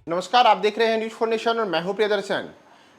नमस्कार, आप देख रहे हैं न्यूज फॉर नेशन और मैं हूं प्रियदर्शन।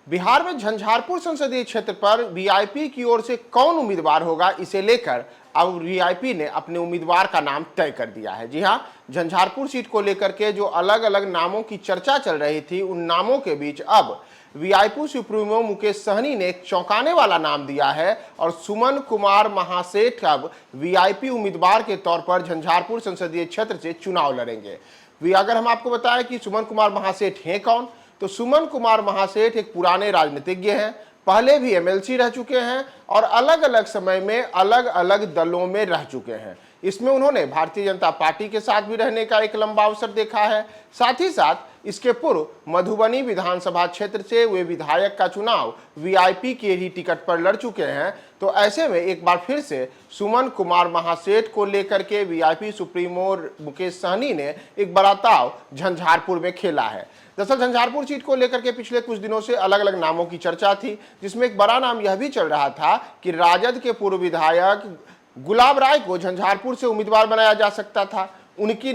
बिहार में झंझारपुर संसदीय क्षेत्र पर वीआईपी की ओर से कौन उम्मीदवार होगा, इसे लेकर अब वीआईपी ने अपने उम्मीदवार का नाम तय कर दिया है। जी हां, झंझारपुर सीट को लेकर के जो अलग अलग नामों की चर्चा चल रही थी, उन नामों के बीच अब वीआईपी सुप्रीमो मुकेश सहनी ने एक चौंकाने वाला नाम दिया है और सुमन कुमार महासेठ अब वीआईपी उम्मीदवार के तौर पर झंझारपुर संसदीय क्षेत्र से चुनाव लड़ेंगे। अगर हम आपको बताएं कि सुमन कुमार महासेठ हैं कौन, तो सुमन कुमार महासेठ एक पुराने राजनीतिज्ञ हैं, पहले भी एमएलसी रह चुके हैं और अलग अलग समय में अलग अलग दलों में रह चुके हैं। इसमें उन्होंने भारतीय जनता पार्टी के साथ भी रहने का एक लंबा अवसर देखा है। साथ ही साथ इसके पूर्व मधुबनी विधानसभा क्षेत्र से वे विधायक का चुनाव वीआईपी के ही टिकट पर लड़ चुके हैं। तो ऐसे में एक बार फिर से सुमन कुमार महासेठ को लेकर के वीआईपी सुप्रीमो मुकेश सहनी ने एक बड़ा दांव झंझारपुर में खेला है। दरअसल झंझारपुर सीट को लेकर के पिछले कुछ दिनों से अलग अलग नामों की चर्चा थी, जिसमें एक बड़ा नाम यह भी चल रहा था कि राजद के पूर्व विधायक गुलाब राय को झंझारपुर से उम्मीदवार बनाया जा सकता था। उनके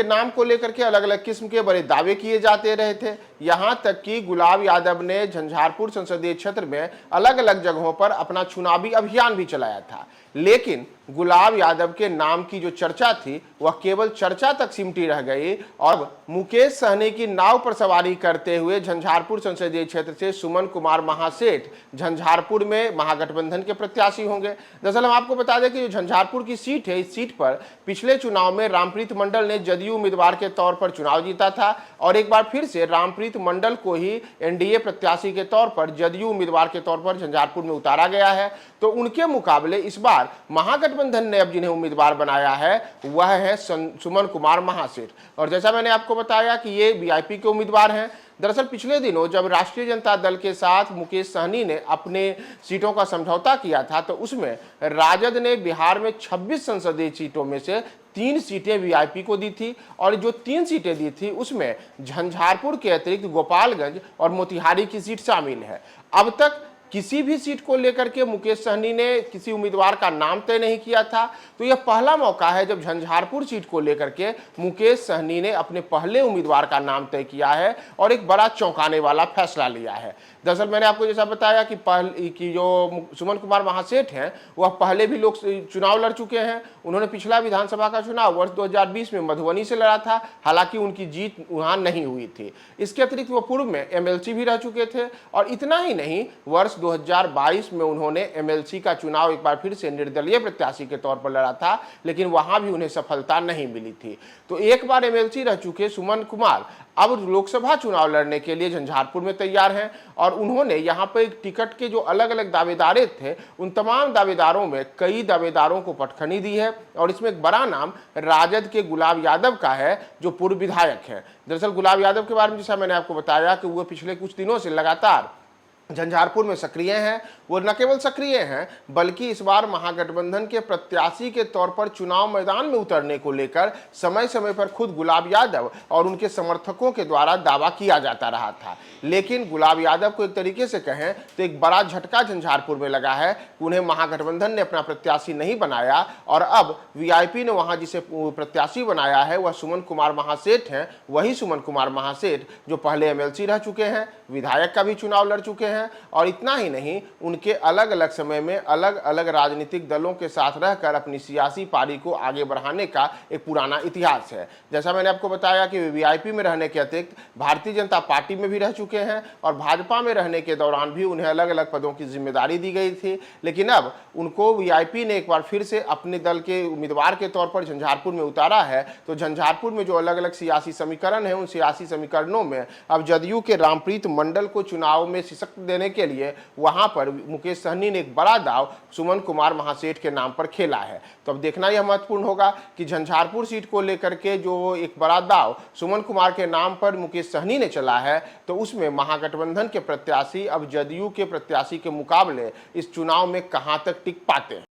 नाम को लेकर के अलग अलग किस्म के बड़े दावे किए जाते रहे थे। यहां तक कि गुलाब यादव ने झंझारपुर संसदीय क्षेत्र में अलग अलग जगहों पर अपना चुनावी अभियान भी चलाया था, लेकिन गुलाब यादव के नाम की जो चर्चा थी वह केवल चर्चा तक सिमटी रह गई और मुकेश सहनी की नाव पर सवारी करते हुए झंझारपुर संसदीय क्षेत्र से सुमन कुमार महासेठ झंझारपुर में महागठबंधन के प्रत्याशी होंगे। दरअसल हम आपको बता दें कि जो झंझारपुर की सीट है, इस सीट पर पिछले चुनाव में रामप्रीत मंडल ने जदयू उम्मीदवार के तौर पर चुनाव जीता था और एक बार फिर से रामप्रीत मंडल को ही एनडीए प्रत्याशी के तौर पर जदयू उम्मीदवार के तौर पर झंझारपुर में उतारा गया है। तो उनके मुकाबले इस बार महागठबंधन ने अब जिन्हें उम्मीदवार बनाया है वह है सुमन कुमार महासेठ। और जैसा मैंने आपको बताया कि ये वीआईपी के उम्मीदवार हैं। दरअसल पिछले दिनों जब राष्ट्रीय जनता दल के साथ मुकेश सहनी ने अपने सीटों का समझौता किया था, तो उसमें राजद ने बिहार में 26 संसदीय सीटों में से 3 सीटें वीआईपी को दी थी और जो 3 सीटें दी थी उसमें झंझारपुर के अतिरिक्त गोपालगंज और मोतिहारी की सीट शामिल है। अब तक किसी भी सीट को लेकर के मुकेश सहनी ने किसी उम्मीदवार का नाम तय नहीं किया था, तो यह पहला मौका है जब झंझारपुर सीट को लेकर के मुकेश सहनी ने अपने पहले उम्मीदवार का नाम तय किया है और एक बड़ा चौंकाने वाला फैसला लिया है। दरअसल मैंने आपको जैसा बताया कि जो सुमन कुमार महासेठ हैं वह पहले भी लोग चुनाव लड़ चुके हैं। उन्होंने पिछला विधानसभा का चुनाव वर्ष 2020 में मधुबनी से लड़ा था, हालांकि उनकी जीत वहां नहीं हुई थी। इसके अतिरिक्त वो पूर्व में एमएलसी भी रह चुके थे और इतना ही नहीं, वर्ष 2022 में उन्होंने एमएलसी का चुनाव एक बार फिर से निर्दलीय प्रत्याशी के तौर पर लड़ा था, लेकिन वहां भी उन्हें सफलता नहीं मिली थी। तो एक बार एमएलसी रह चुके सुमन कुमार अब लोकसभा चुनाव लड़ने के लिए झंझारपुर में तैयार हैं और उन्होंने यहां पर टिकट के जो अलग अलग दावेदार थे, उन तमाम दावेदारों में कई दावेदारों को पटखनी दी है और इसमें एक बड़ा नाम राजद के गुलाब यादव का है, जो पूर्व विधायक है। दरअसल गुलाब यादव के बारे में जैसा मैंने आपको बताया कि वो पिछले कुछ दिनों से लगातार झंझारपुर में सक्रिय हैं। वो न केवल सक्रिय हैं बल्कि इस बार महागठबंधन के प्रत्याशी के तौर पर चुनाव मैदान में उतरने को लेकर समय समय पर खुद गुलाब यादव और उनके समर्थकों के द्वारा दावा किया जाता रहा था। लेकिन गुलाब यादव को एक तरीके से कहें तो एक बड़ा झटका झंझारपुर में लगा है। उन्हें महागठबंधन ने अपना प्रत्याशी नहीं बनाया और अब वीआईपी ने वहां जिसे प्रत्याशी बनाया है वह सुमन कुमार महासेठ हैं। वही सुमन कुमार महासेठ जो पहले एमएलसी रह चुके हैं, विधायक का भी चुनाव लड़ चुके हैं और इतना ही नहीं, उनके अलग अलग समय में अलग अलग राजनीतिक दलों के साथ रहकर अपनी सियासी पारी को आगे बढ़ाने का एक पुराना इतिहास है। जैसा मैंने आपको बताया कि वीआईपी में रहने के अतिरिक्त भारतीय जनता पार्टी में भी रह चुके हैं और भाजपा में रहने के दौरान भी उन्हें अलग अलग पदों की जिम्मेदारी दी गई थी। लेकिन अब उनको वीआईपी ने एक बार फिर से अपने दल के उम्मीदवार के तौर पर झंझारपुर में उतारा है। तो झंझारपुर में जो अलग अलग सियासी समीकरण है, उन सियासी समीकरणों में अब जदयू के रामप्रीत मंडल को चुनाव में सशक्त देने के लिए वहां पर मुकेश सहनी ने एक बड़ा दाव सुमन कुमार महासेठ के नाम पर खेला है। तो अब देखना यह महत्वपूर्ण होगा कि झंझारपुर सीट को लेकर के जो एक बड़ा दाव सुमन कुमार के नाम पर मुकेश सहनी ने चला है, तो उसमें महागठबंधन के प्रत्याशी अब जदयू के प्रत्याशी के मुकाबले इस चुनाव में कहां तक टिक पाते हैं।